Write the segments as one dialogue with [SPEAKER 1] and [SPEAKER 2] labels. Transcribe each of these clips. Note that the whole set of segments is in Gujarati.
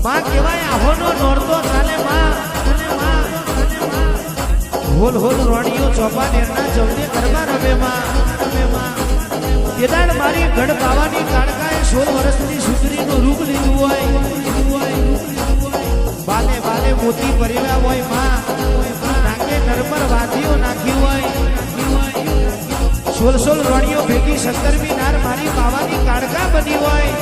[SPEAKER 1] માં કહેવાય આહોનો નોરતો ચાલે માં હોલ હોલ રોણીઓ ચોપા નેરના જવને કરવા રમે માં કેદાર મારી ગઢ પાવાની કાળકાએ 16 વર્ષની સુંદરીનું રૂપ લીધું હોય બાલે બાલે મોતી પરિવા હોય માં નાકે નરમર વાદીઓ નાખી હોય 16 રોણીઓ ભેગી 17મી નાર મારી પાવાની કાળકા બની હોય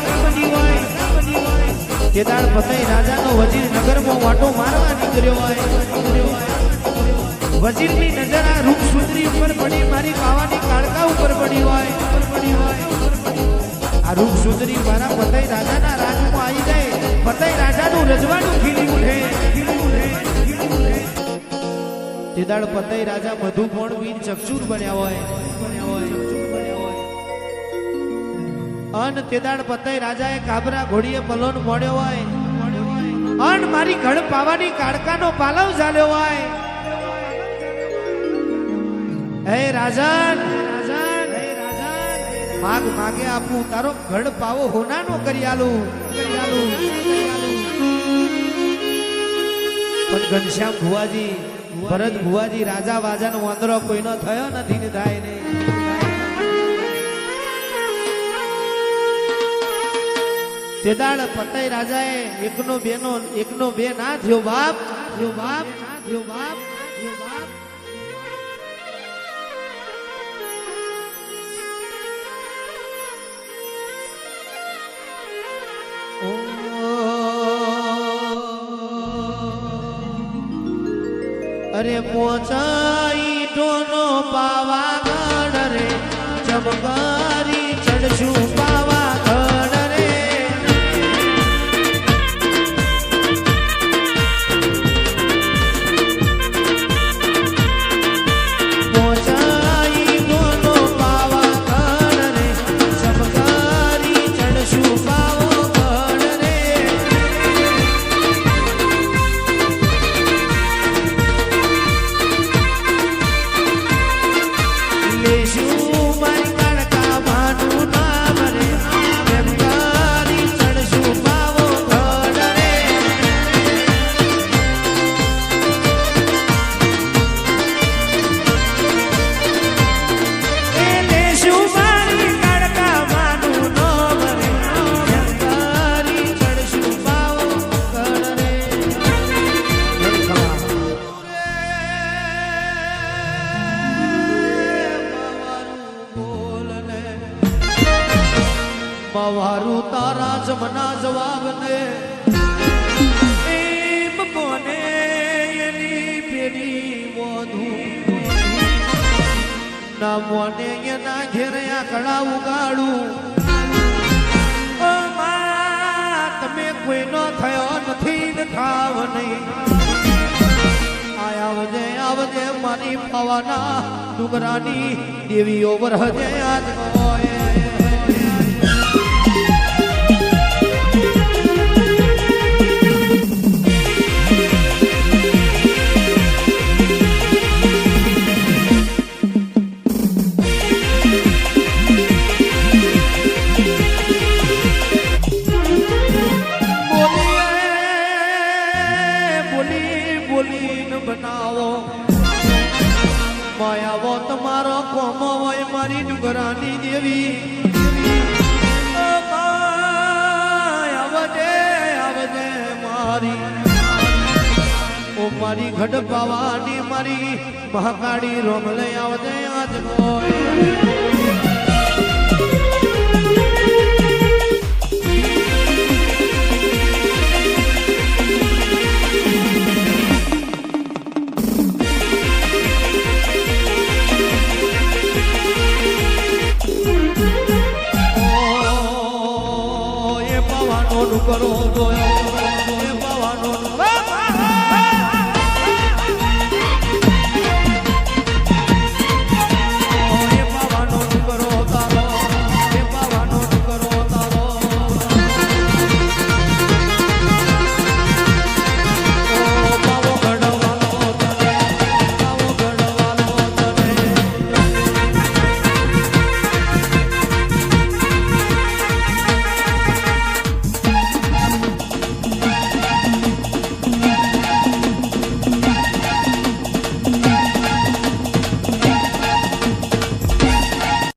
[SPEAKER 1] કેદાર પતઈ રાજાનો વજીર નગરમાં વાટો મારવા નીકળ્યો હોય વજીરની નજર આ રૂપ સુંદરી ઉપર પડી મારી પાવાની કાળકા ઉપર પડી હોય આ રૂપ સુંદરી મારા પતઈ રાજાના રાજમાં આવી જાય પતઈ રાજાનું રજવાડું ખીલી ઉઠે તેદાળ પતઈ રાજા મધુકોણ વીર ચક્ષુર બન્યા હોય અન તેદાળ પતઈ રાજાએ કાબરા ઘોડીએ પલોન મોડ્યો હોય અન મારી ઘડ પાવાની કાળકાનો પાલવ ઝાલ્યો હોય હે રાજન માગ માગે આપું તારો ઘડ પાવો હોનાનો કરી આલું પણ ઘનશ્યામ ભુવાજી ભરત ભુવાજી રાજા વાજાનો વાંદરો કોઈનો થયો નથી ને થાય ને તેદાળ પતઈ રાજાએ એકનો બે ના થયો બાપ અરે પોચાઈ ટોનો પાવાગઢ રે ચમકારી ચડશું પાવાગઢ રે પોચાઈ ટોનો પાવાગઢ રે ચમકારી ચડશું પાવાગઢ રે મારું તારા જમના જવાબ ને એમ કોને એની પેરી મોધુ ના મોને એના ઘેરે આકડા ઉગાડું તમે કોઈનો થયો નથી ને થાવ નહીં આવજે મારી પાવાના ડુંગરાની દેવીઓ વરહજે આજ હોય માયાવો તમારો કોમો હોય મારી ડુંગરાની દેવી આવજે મારી ઓ મારી ઘડ પાવાની મારી મહાકાળી રોમ લઈ આવજે આજ